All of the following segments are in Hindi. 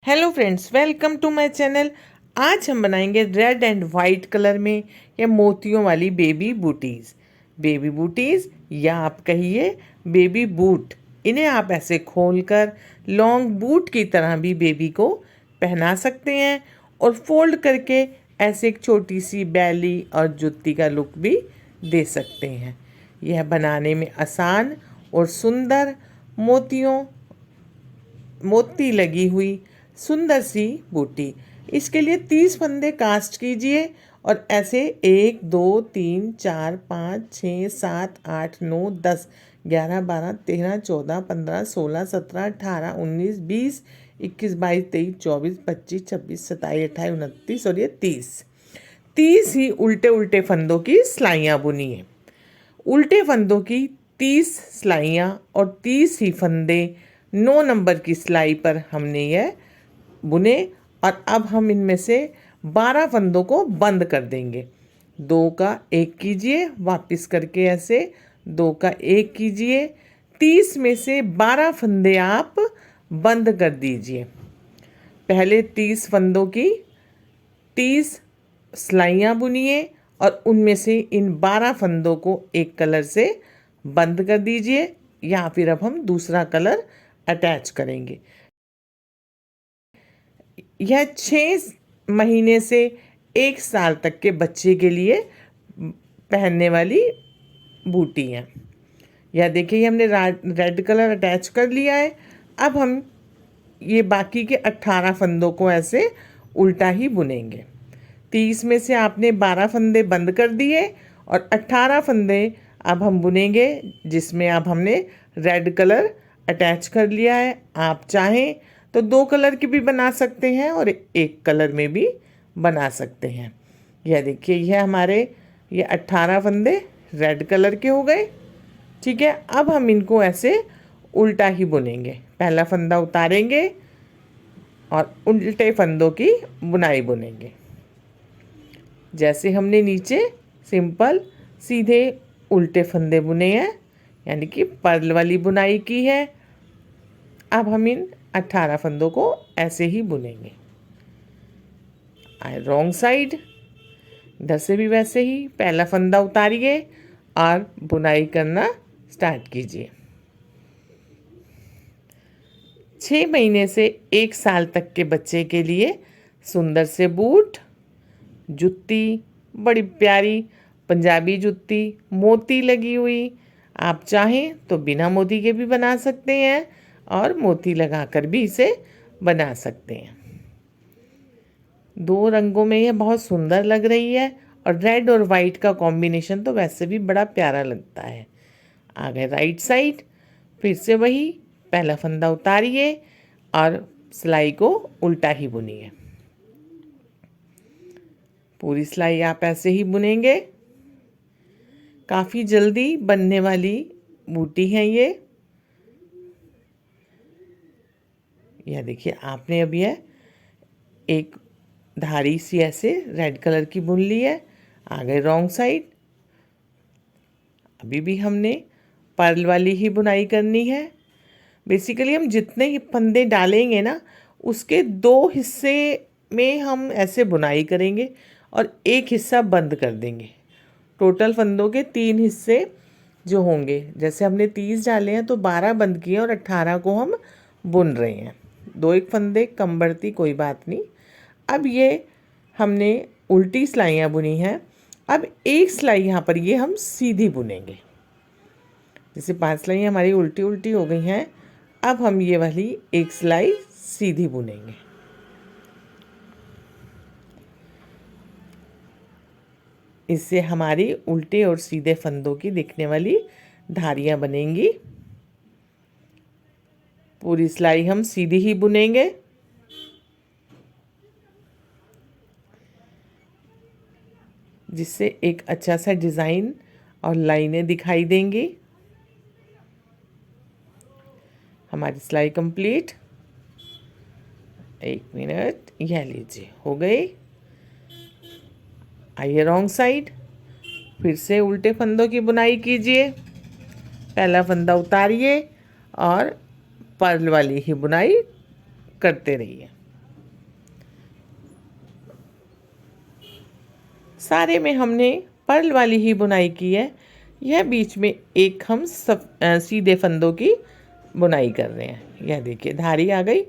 Hello friends, welcome to my channel. आज हम बनाएंगे रेड एंड वाइट कलर में ये मोतियों वाली बेबी बूटीज़ या आप कहिए बेबी बूट। इन्हें आप ऐसे खोलकर लॉन्ग बूट की तरह भी बेबी को पहना सकते हैं और फोल्ड करके ऐसे एक छोटी सी बैली और जुत्ती का लुक भी दे सकते हैं। यह बनाने में आसान और सुंदर मोती लगी हुई सुंदर सी बूटी। इसके लिए 30 फंदे कास्ट कीजिए और ऐसे 1 2 3 4 5 6 7 8 9 10 11 12 13 14 15 16 17 18 19 20 21 22 23 24 25 26 27 28 29 और ये 30 ही उल्टे उल्टे फंदों की सिलाइयाँ बुनिए। उल्टे फंदों की 30 सिलाइयाँ और 30 ही फंदे 9 नंबर की सिलाई पर हमने यह बुने और अब हम इनमें से 12 फंदों को बंद कर देंगे। 2 का 1 कीजिए, वापस करके ऐसे 2 का 1 कीजिए। 30 में से 12 फंदे आप बंद कर दीजिए। पहले 30 फंदों की 30 सिलाइयाँ बुनिए और उनमें से इन 12 फंदों को एक कलर से बंद कर दीजिए या फिर अब हम दूसरा कलर अटैच करेंगे। यह 6 महीने से 1 साल तक के बच्चे के लिए पहनने वाली बूटी है। यह देखिए हमने रेड कलर अटैच कर लिया है। अब हम ये बाकी के 18 फंदों को ऐसे उल्टा ही बुनेंगे। 30 में से आपने 12 फंदे बंद कर दिए और 18 फंदे अब हम बुनेंगे, जिसमें अब हमने रेड कलर अटैच कर लिया है। आप चाहें तो 2 कलर की भी बना सकते हैं और 1 कलर में भी बना सकते हैं। यह देखिए यह हमारे ये 18 फंदे रेड कलर के हो गए। ठीक है, अब हम इनको ऐसे उल्टा ही बुनेंगे। पहला फंदा उतारेंगे और उल्टे फंदों की बुनाई बुनेंगे। जैसे हमने नीचे सिंपल सीधे उल्टे फंदे बुने हैं, यानी कि पर्ल वाली बुनाई की है। अब हम इन 18 फंदों को ऐसे ही बुनेंगे। रॉन्ग साइड, इधर से भी वैसे ही पहला फंदा उतारिए और बुनाई करना स्टार्ट कीजिए। 6 महीने से 1 साल तक के बच्चे के लिए सुंदर से बूट, जुत्ती, बड़ी प्यारी पंजाबी जुत्ती मोती लगी हुई। आप चाहें तो बिना मोती के भी बना सकते हैं और मोती लगाकर भी इसे बना सकते हैं। 2 रंगों में यह बहुत सुंदर लग रही है और रेड और वाइट का कॉम्बिनेशन तो वैसे भी बड़ा प्यारा लगता है। आगे राइट साइड, फिर से वही पहला फंदा उतारिए और सिलाई को उल्टा ही बुनिए। पूरी सिलाई आप ऐसे ही बुनेंगे। काफ़ी जल्दी बनने वाली बूटी है ये। यह देखिए आपने अब यह एक धारी सी ऐसे रेड कलर की बुन ली है। आगे रॉन्ग साइड, अभी भी हमने पर्ल वाली ही बुनाई करनी है। बेसिकली हम जितने ही फंदे डालेंगे ना, उसके 2 हिस्से में हम ऐसे बुनाई करेंगे और 1 हिस्सा बंद कर देंगे। टोटल फंदों के 3 हिस्से जो होंगे, जैसे हमने 30 डाले हैं तो 12 बंद किए और 18 को हम बुन रहे हैं। 2-1 फंदे कम बढ़ती कोई बात नहीं। अब ये हमने उल्टी सिलाइयाँ बुनी हैं। अब 1 सिलाई यहाँ पर ये हम सीधी बुनेंगे। जैसे 5 सिलाइयाँ हमारी उल्टी उल्टी हो गई हैं, अब हम ये वाली 1 सिलाई सीधी बुनेंगे। इससे हमारी उल्टे और सीधे फंदों की दिखने वाली धारियाँ बनेंगी। पूरी सिलाई हम सीधी ही बुनेंगे। जिससे एक अच्छा सा डिज़ाइन और लाइनें दिखाई देंगी। हमारी सिलाई कंप्लीट। 1 मिनट, यह लीजिए हो गई। आइए रॉन्ग साइड, फिर से उल्टे फंदों की बुनाई कीजिए। पहला फंदा उतारिए और पर्ल वाली ही बुनाई करते रहिए। सारे में हमने पर्ल वाली ही बुनाई की है। यह बीच में एक हम सीधे फंदों की बुनाई कर रहे हैं। यह देखिए धारी आ गई।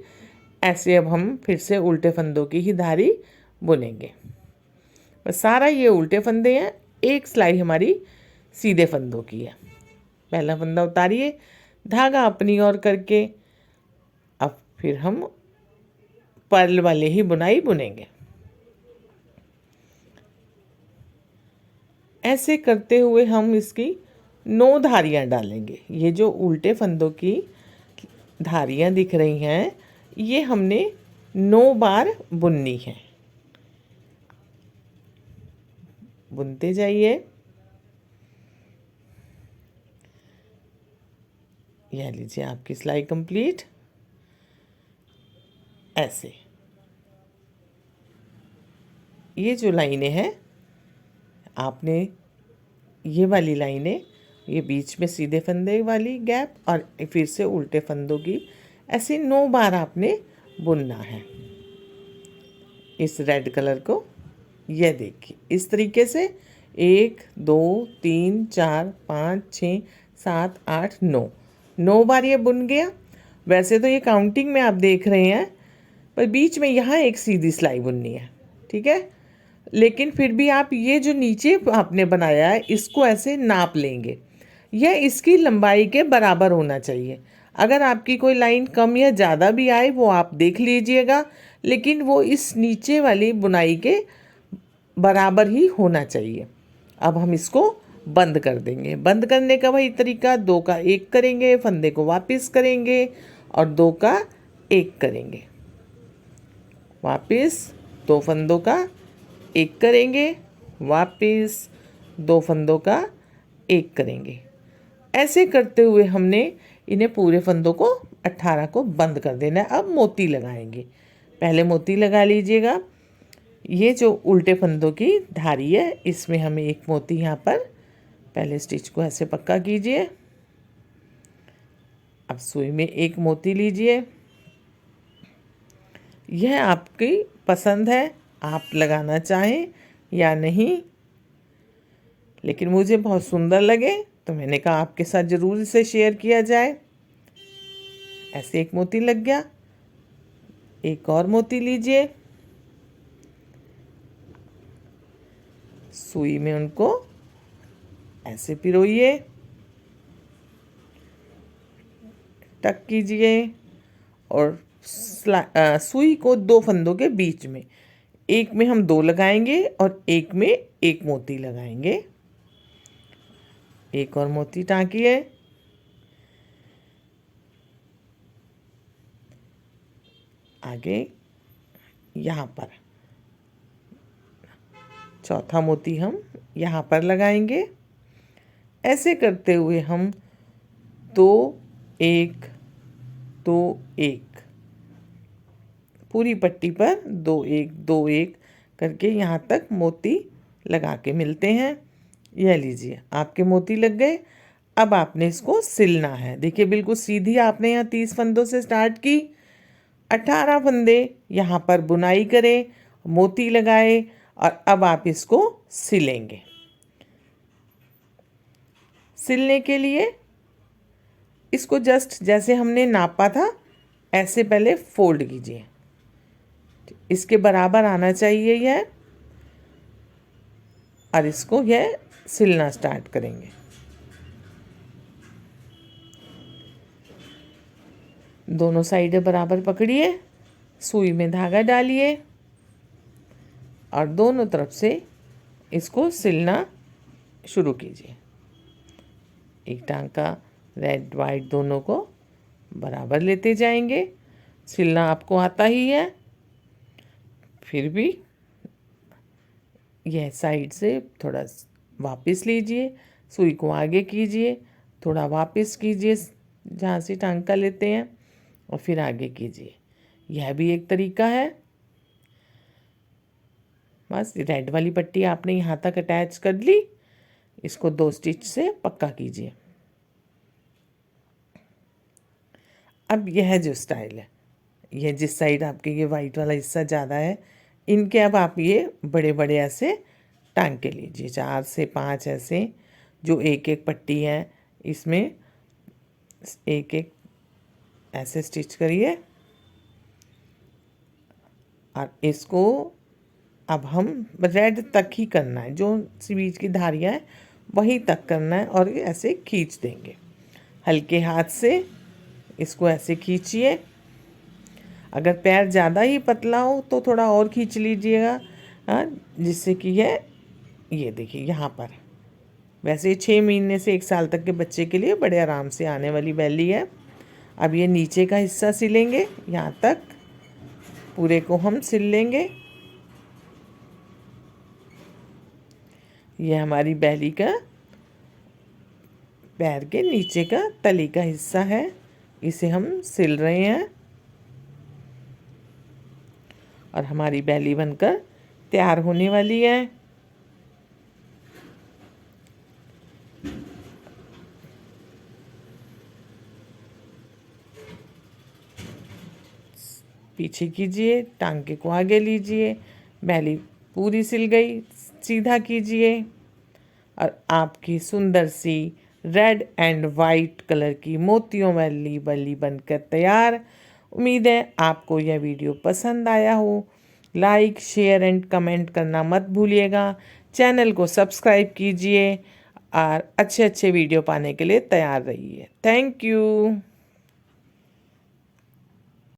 ऐसे अब हम फिर से उल्टे फंदों की ही धारी बुनेंगे। बस सारा ये उल्टे फंदे हैं, एक सिलाई हमारी सीधे फंदों की है। पहला फंदा उतारिए, धागा अपनी ओर करके अब फिर हम पर्ल वाले ही बुनाई बुनेंगे। ऐसे करते हुए हम इसकी 9 धारियां डालेंगे। ये जो उल्टे फंदों की धारियां दिख रही हैं, ये हमने 9 बार बुननी है। बुनते जाइए। यह लीजिए आपकी सिलाई कंप्लीट। ऐसे ये जो लाइनें हैं, आपने ये वाली लाइनें, ये बीच में सीधे फंदे वाली गैप और फिर से उल्टे फंदों की, ऐसे 9 बार आपने बुनना है इस रेड कलर को। यह देखिए इस तरीके से 1 2 3 4 5 6 7 8 9 बार ये बुन गया। वैसे तो ये काउंटिंग में आप देख रहे हैं, पर बीच में यहाँ एक सीधी सिलाई बुननी है, ठीक है। लेकिन फिर भी आप ये जो नीचे आपने बनाया है, इसको ऐसे नाप लेंगे। यह इसकी लंबाई के बराबर होना चाहिए। अगर आपकी कोई लाइन कम या ज़्यादा भी आए, वो आप देख लीजिएगा, लेकिन वो इस नीचे वाली बुनाई के बराबर ही होना चाहिए। अब हम इसको बंद कर देंगे। बंद करने का वही तरीका, 2 का 1 करेंगे, फंदे को वापस करेंगे और 2 का 1 करेंगे, वापस 2 फंदों का 1 करेंगे, वापस 2 फंदों का 1 करेंगे। ऐसे करते हुए हमने इन्हें पूरे फंदों को 18 को बंद कर देना है। अब मोती लगाएंगे। पहले मोती लगा लीजिएगा। ये जो उल्टे फंदों की धारी है, इसमें हमें एक मोती यहाँ पर, पहले स्टिच को ऐसे पक्का कीजिए। अब सुई में एक मोती लीजिए। यह आपकी पसंद है, आप लगाना चाहें या नहीं, लेकिन मुझे बहुत सुंदर लगे तो मैंने कहा आपके साथ ज़रूर इसे शेयर किया जाए। ऐसे एक मोती लग गया। एक और मोती लीजिए, सुई में उनको ऐसे पिरोइए, टक कीजिए और सुई को 2 फंदों के बीच में, एक में हम 2 लगाएंगे और एक में एक मोती लगाएंगे। एक और मोती टाँकिए। आगे यहाँ पर चौथा मोती हम यहाँ पर लगाएंगे। ऐसे करते हुए हम 2 1 2 1 पूरी पट्टी पर 2 1 2 1 करके यहाँ तक मोती लगा के मिलते हैं। यह लीजिए आपके मोती लग गए। अब आपने इसको सिलना है। देखिए बिल्कुल सीधी आपने यहाँ 30 फंदों से स्टार्ट की, 18 फंदे यहाँ पर बुनाई करें, मोती लगाए और अब आप इसको सिलेंगे। सिलने के लिए इसको जस्ट जैसे हमने नापा था ऐसे पहले फोल्ड कीजिए। इसके बराबर आना चाहिए यह, और इसको यह सिलना स्टार्ट करेंगे। दोनों साइडें बराबर पकड़िए, सुई में धागा डालिए और दोनों तरफ से इसको सिलना शुरू कीजिए। एक टांग का रेड वाइट दोनों को बराबर लेते जाएंगे। सिलना आपको आता ही है, फिर भी यह साइड से थोड़ा वापस लीजिए, सुई को आगे कीजिए, थोड़ा वापस कीजिए जहाँ से टांग का लेते हैं और फिर आगे कीजिए। यह भी एक तरीका है। बस रेड वाली पट्टी आपने यहाँ तक अटैच कर ली, इसको 2 स्टिच से पक्का कीजिए। अब यह जो स्टाइल है, यह जिस साइड आपके ये वाइट वाला हिस्सा ज़्यादा है, इनके अब आप ये बड़े बड़े ऐसे टांग के लीजिए। 4 से 5 ऐसे जो एक एक पट्टी है इसमें एक एक ऐसे स्टिच करिए और इसको अब हम रेड तक ही करना है, जो बीच की धारियाँ हैं वहीं तक करना है और ऐसे खींच देंगे। हल्के हाथ से इसको ऐसे खींचिए। अगर पैर ज़्यादा ही पतला हो तो थोड़ा और खींच लीजिएगा, जिससे कि ये देखिए यहाँ पर। वैसे 6 महीने से 1 साल तक के बच्चे के लिए बड़े आराम से आने वाली बेली है। अब ये नीचे का हिस्सा सिलेंगे, यहाँ तक पूरे को हम सिल लेंगे। ये हमारी बेली का पैर के नीचे का तली का हिस्सा है, इसे हम सिल रहे हैं और हमारी बेली बनकर तैयार होने वाली है। पीछे कीजिए, टांगे को आगे लीजिए, बेली पूरी सिल गई, सीधा कीजिए और आपकी सुंदर सी रेड एंड वाइट कलर की मोतियों वाली बेली बनकर तैयार। उम्मीद है आपको यह वीडियो पसंद आया हो। लाइक, शेयर एंड कमेंट करना मत भूलिएगा। चैनल को सब्सक्राइब कीजिए और अच्छे अच्छे वीडियो पाने के लिए तैयार रहिए। Thank you.